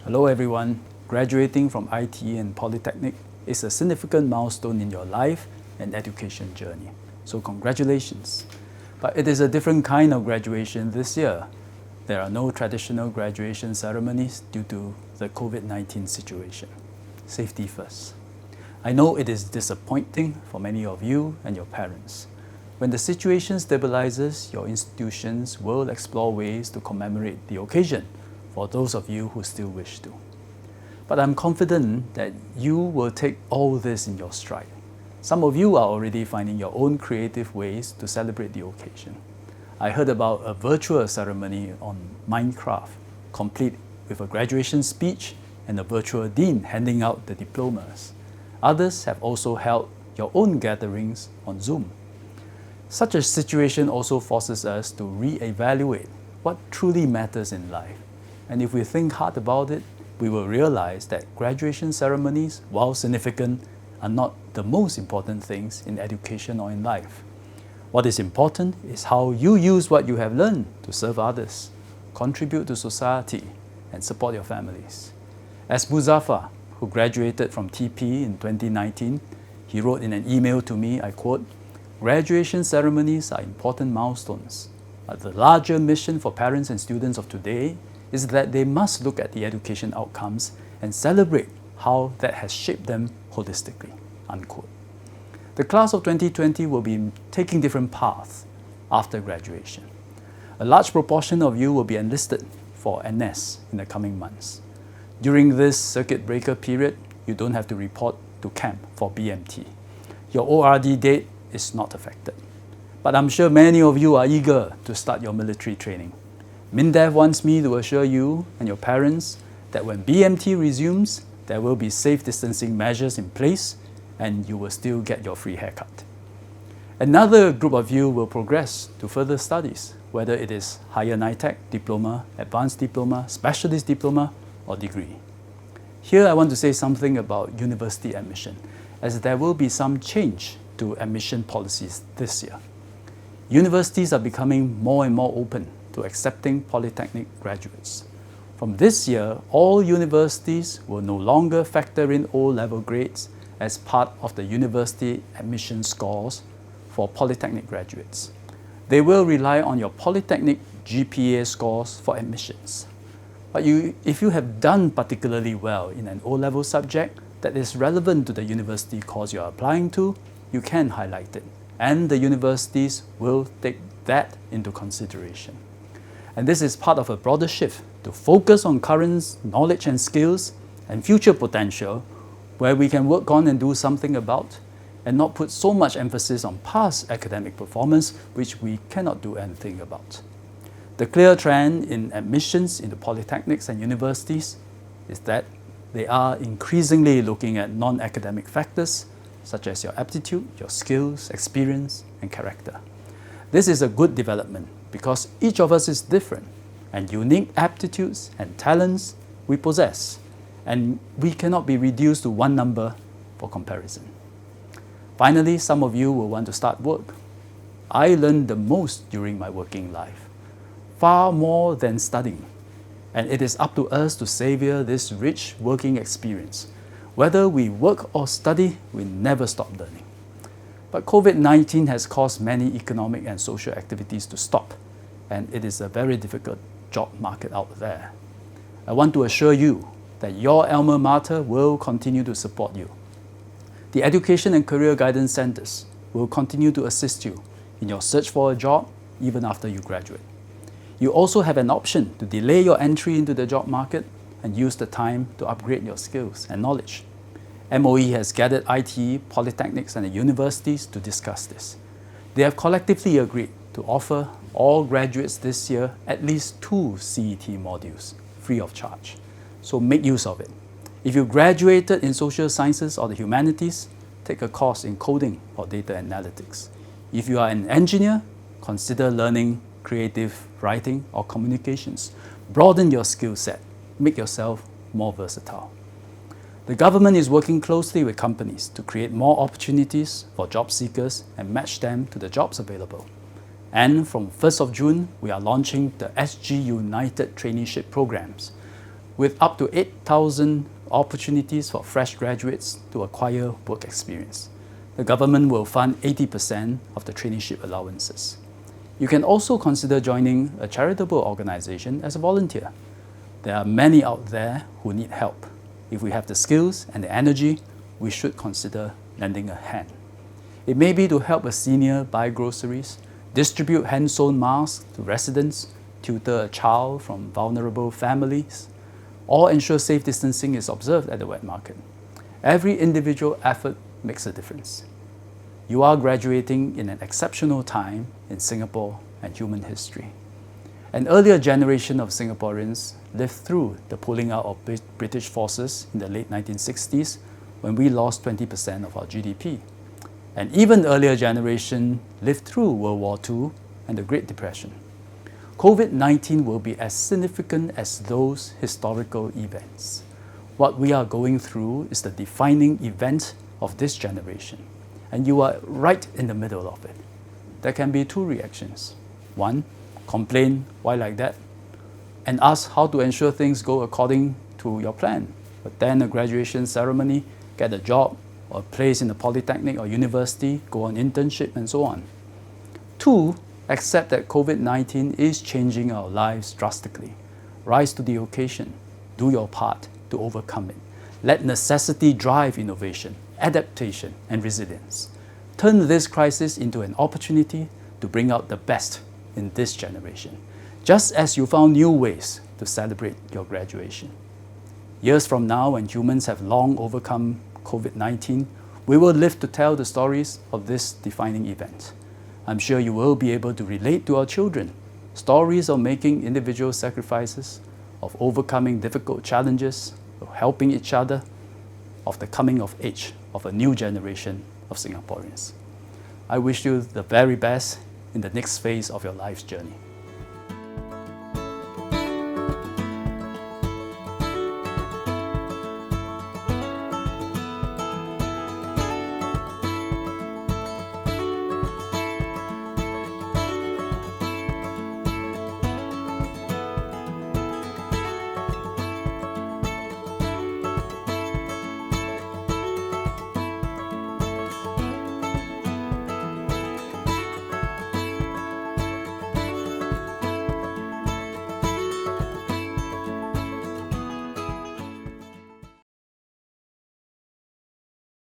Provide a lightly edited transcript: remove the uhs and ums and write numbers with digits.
Hello everyone. Graduating from ITE and Polytechnic is a significant milestone in your life and education journey. So congratulations. But it is a different kind of graduation this year. There are no traditional graduation ceremonies due to the COVID-19 situation. Safety first. I know it is disappointing for many of you and your parents. When the situation stabilizes, your institutions will explore ways to commemorate the occasion for those of you who still wish to. But I'm confident that you will take all this in your stride. Some of you are already finding your own creative ways to celebrate the occasion. I heard about a virtual ceremony on Minecraft, complete with a graduation speech and a virtual dean handing out the diplomas. Others have also held your own gatherings on Zoom. Such a situation also forces us to re-evaluate what truly matters in life. And if we think hard about it, we will realize that graduation ceremonies, while significant, are not the most important things in education or in life. What is important is how you use what you have learned to serve others, contribute to society, and support your families. As Muzaffar, who graduated from TP in 2019, he wrote in an email to me, I quote, "Graduation ceremonies are important milestones, but the larger mission for parents and students of today is that they must look at the education outcomes and celebrate how that has shaped them holistically." Unquote. The class of 2020 will be taking different paths after graduation. A large proportion of you will be enlisted for NS in the coming months. During this circuit breaker period, you don't have to report to camp for BMT. Your ORD date is not affected. But I'm sure many of you are eager to start your military training. MINDEF wants me to assure you and your parents that when BMT resumes, there will be safe distancing measures in place and you will still get your free haircut. Another group of you will progress to further studies, whether it is higher NITEC, diploma, advanced diploma, specialist diploma, or degree. Here I want to say something about university admission, as there will be some change to admission policies this year. Universities are becoming more and more open to accepting polytechnic graduates. From this year, all universities will no longer factor in O-level grades as part of the university admission scores for polytechnic graduates. They will rely on your polytechnic GPA scores for admissions. But if you have done particularly well in an O-level subject that is relevant to the university course you are applying to, you can highlight it, and the universities will take that into consideration. And this is part of a broader shift to focus on current knowledge and skills and future potential where we can work on and do something about, and not put so much emphasis on past academic performance, which we cannot do anything about. The clear trend in admissions into polytechnics and universities is that they are increasingly looking at non-academic factors such as your aptitude, your skills, experience, and character. This is a good development because each of us is different and unique aptitudes and talents we possess, and we cannot be reduced to one number for comparison. Finally, some of you will want to start work. I learned the most during my working life, far more than studying, and it is up to us to savor this rich working experience. Whether we work or study, we never stop learning. But COVID-19 has caused many economic and social activities to stop, and it is a very difficult job market out there. I want to assure you that your alma mater will continue to support you. The Education and Career Guidance Centers will continue to assist you in your search for a job even after you graduate. You also have an option to delay your entry into the job market and use the time to upgrade your skills and knowledge. MOE has gathered ITE, polytechnics, and the universities to discuss this. They have collectively agreed to offer all graduates this year at least 2 CET modules, free of charge. So make use of it. If you graduated in social sciences or the humanities, take a course in coding or data analytics. If you are an engineer, consider learning creative writing or communications. Broaden your skill set. Make yourself more versatile. The government is working closely with companies to create more opportunities for job seekers and match them to the jobs available. And from 1st of June, we are launching the SG United traineeship programs. with up to 8,000 opportunities for fresh graduates to acquire work experience. The government will fund 80% of the traineeship allowances. You can also consider joining a charitable organization as a volunteer. There are many out there who need help. If we have the skills and the energy, we should consider lending a hand. It may be to help a senior buy groceries, distribute hand-sewn masks to residents, tutor a child from vulnerable families, or ensure safe distancing is observed at the wet market. Every individual effort makes a difference. You are graduating in an exceptional time in Singapore and human history. An earlier generation of Singaporeans lived through the pulling out of British forces in the late 1960s when we lost 20% of our GDP. An even earlier generation lived through World War II and the Great Depression. COVID-19 will be as significant as those historical events. What we are going through is the defining event of this generation, and you are right in the middle of it. There can be two reactions. One, complain, why like that? And ask how to ensure things go according to your plan. Attend a graduation ceremony, get a job, or a place in a polytechnic or university, go on internship, and so on. Two, accept that COVID-19 is changing our lives drastically. Rise to the occasion. Do your part to overcome it. Let necessity drive innovation, adaptation, and resilience. Turn this crisis into an opportunity to bring out the best in this generation, just as you found new ways to celebrate your graduation. Years from now, when humans have long overcome COVID-19, we will live to tell the stories of this defining event. I'm sure you will be able to relate to our children, stories of making individual sacrifices, of overcoming difficult challenges, of helping each other, of the coming of age of a new generation of Singaporeans. I wish you the very best in the next phase of your life's journey.